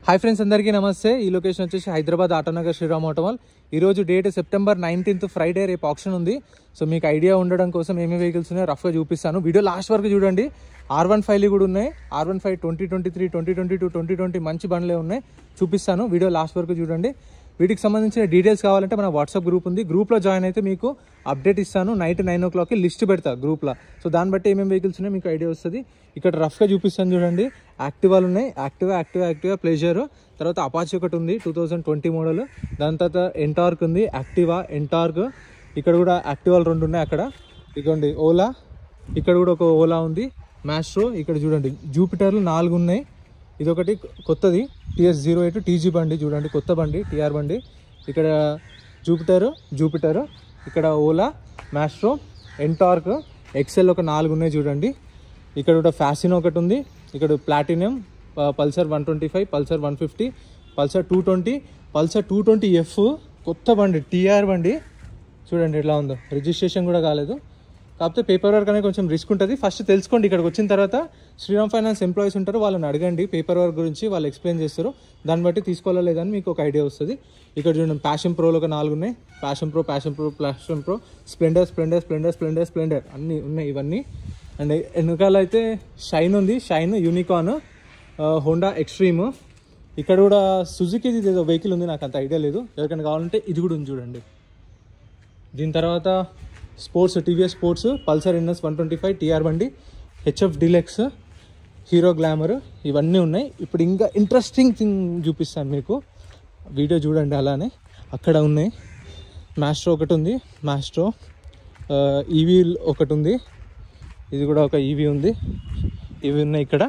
Hi friends, అందరికీ నమస్తే. ఈ లొకేషన్ వచ్చేసి హైదరాబాద్ ఆటోనగర్ శ్రీరామ్ ఆటోమాల్. ఈరోజు డేట్ సెప్టెంబర్ 19th ఫ్రైడే. రేపు ఆప్షన్ ఉంది. సో మీకు ఐడియా ఉండడం కోసం ఏమేమి వెహికల్స్ ఉన్నాయో రఫ్గా చూపిస్తాను. వీడియో లాస్ట్ వరకు చూడండి. R15 కూడా ఉన్నాయి. R15 2023, 2022, 2020 మంచి బండ్లే ఉన్నాయి, చూపిస్తాను. వీడియో లాస్ట్ వరకు చూడండి. వీటికి సంబంధించిన డీటెయిల్స్ కావాలంటే మన వాట్సాప్ గ్రూప్ ఉంది. గ్రూప్లో జాయిన్ అయితే మీకు అప్డేట్ ఇస్తాను. నైట్ 9 o'clockకి లిస్ట్ పెడతా గ్రూప్లో. సో దాన్ని బట్టి ఏమేమి వెహికల్స్ ఉన్నాయో మీకు ఐడియా వస్తుంది. ఇక్కడ రఫ్గా చూపిస్తాను చూడండి. యాక్టివాలు ఉన్నాయి. యాక్టివా ప్లెజర్, తర్వాత అపాచీ ఒకటి ఉంది 2020 మోడల్. దాని తర్వాత ఎంటార్క్ ఉంది. Activa NTorq. ఇక్కడ కూడా యాక్టివాలు 2 ఉన్నాయి. అక్కడ ఇదిగోండి ఓలా. ఇక్కడ కూడా ఒక ఓలా ఉంది. మ్యాస్ట్రో. ఇక్కడ చూడండి జూపిటర్లు 4 ఉన్నాయి. ఇదొకటి కొత్తది TS08 TG బండి, చూడండి కొత్త బండి, TR బండి. ఇక్కడ జూపిటర్, ఇక్కడ ఓలా, మ్యాస్ట్రో, ఎంటార్క్, ఎక్సెల్ ఒక 4 ఉన్నాయి చూడండి. ఇక్కడ కూడా ఫ్యాసినో ఒకటి ఉంది. ఇక్కడ platinum, Pulsar 125, Pulsar 150, Pulsar 220, Pulsar 220F కొత్త బండి, TR బండి. చూడండి ఎట్లా ఉందో. రిజిస్ట్రేషన్ కూడా కాలేదు. కాకపోతే పేపర్ వర్క్ అనేది కొంచెం రిస్క్ ఉంటుంది. ఫస్ట్ తెలుసుకోండి. ఇక్కడికి వచ్చిన తర్వాత శ్రీరామ్ ఫైనాన్స్ ఎంప్లాయీస్ ఉంటారు, వాళ్ళని అడగండి పేపర్ వర్క్ గురించి. వాళ్ళు ఎక్స్ప్లెయిన్ చేస్తారు. దాన్ని బట్టి తీసుకోవాలా లేదని మీకు ఒక ఐడియా వస్తుంది. ఇక్కడ చూడండి ప్యాషన్ ప్రోలో ఒక 4 ఉన్నాయి. ప్యాషన్ ప్రో, స్ప్లెండర్ అన్నీ ఉన్నాయి ఇవన్నీ. అండ్ వెనకాల అయితే షైన్ ఉంది. Shine, unicorn, Honda extreme. ఇక్కడ కూడా సుజుకిది ఏదో వెహికల్ ఉంది, నాకు అంత ఐడియా లేదు. ఎవరికైనా కావాలంటే ఇది కూడా ఉంది చూడండి. దీని తర్వాత sports, TVS sports, Pulsar NS 125 TR బండి, HF డీలక్స్, హీరో గ్లామర్, ఇవన్నీ ఉన్నాయి. ఇప్పుడు ఇంకా ఇంట్రెస్టింగ్ థింగ్ చూపిస్తాను మీకు. వీడియో చూడండి. అలానే అక్కడ ఉన్నాయి. మ్యాస్ట్రో ఒకటి ఉంది. మ్యాస్ట్రో ఈవీ ఒకటి ఉంది. ఇది కూడా ఒక ఈవీ ఉంది. ఇవి ఉన్నాయి ఇక్కడ.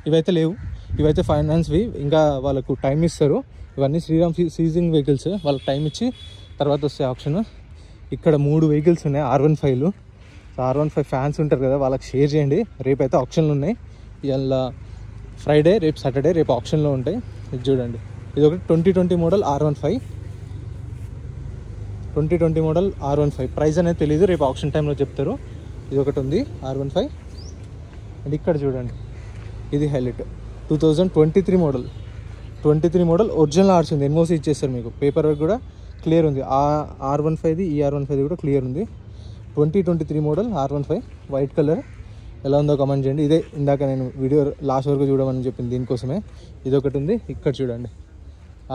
ఇవైతే లేవు. ఇవైతే ఫైనాన్స్వి. ఇంకా వాళ్ళకు టైం ఇస్తారు. ఇవన్నీ శ్రీరామ్ సీజింగ్ వెహికల్స్. వాళ్ళకి టైం ఇచ్చి తర్వాత వస్తాయి ఆప్షన్. ఇక్కడ 3 వెహికల్స్ ఉన్నాయి R15లు. R15 ఫ్యాన్స్ ఉంటారు కదా, వాళ్ళకి షేర్ చేయండి. రేపు అయితే ఆప్షన్లు ఉన్నాయి. ఇవాళ ఫ్రైడే, రేపు సాటర్డే, రేపు ఆప్షన్లో ఉంటాయి. ఇది చూడండి. ఇది ఒకటి 2020 model R15. 2020 model R15 price అనేది తెలియదు, రేపు ఆప్షన్ టైంలో చెప్తారు. ఇది ఒకటి ఉంది R15. అండ్ ఇక్కడ చూడండి, ఇది హైలైట్ 2023 మోడల్. 23 మోడల్ ఒరిజినల్ ఆర్స్ ఉంది. NOC ఇచ్చేస్తారు మీకు. పేపర్ వర్క్ కూడా క్లియర్ ఉంది. R15ది, ఈ R15 కూడా క్లియర్ ఉంది. 2023 మోడల్ R15 వైట్ కలర్. ఎలా ఉందో కమెంట్ చేయండి. ఇదే ఇందాక నేను వీడియో లాస్ట్ వరకు చూడమని చెప్పింది, దీనికోసమే. ఇది ఒకటి ఉంది. ఇక్కడ చూడండి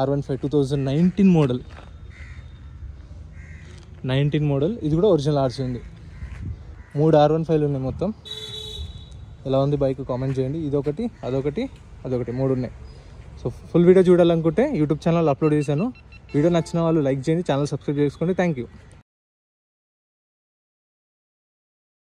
R15 2019 మోడల్. 19 మోడల్. ఇది కూడా ఒరిజినల్ ఆర్సీ ఉంది. 3 R15లు ఉన్నాయి మొత్తం. ఎలా ఉంది బైక్ కామెంట్ చేయండి. ఇదొకటి, అదొకటి, 3 ఉన్నాయి. సో ఫుల్ వీడియో చూడాలనుకుంటే యూట్యూబ్ ఛానల్ అప్లోడ్ చేశాను. వీడియో నచ్చిన వాళ్ళు లైక్ చేయండి, ఛానల్ సబ్స్క్రైబ్ చేసుకోండి. Thank you.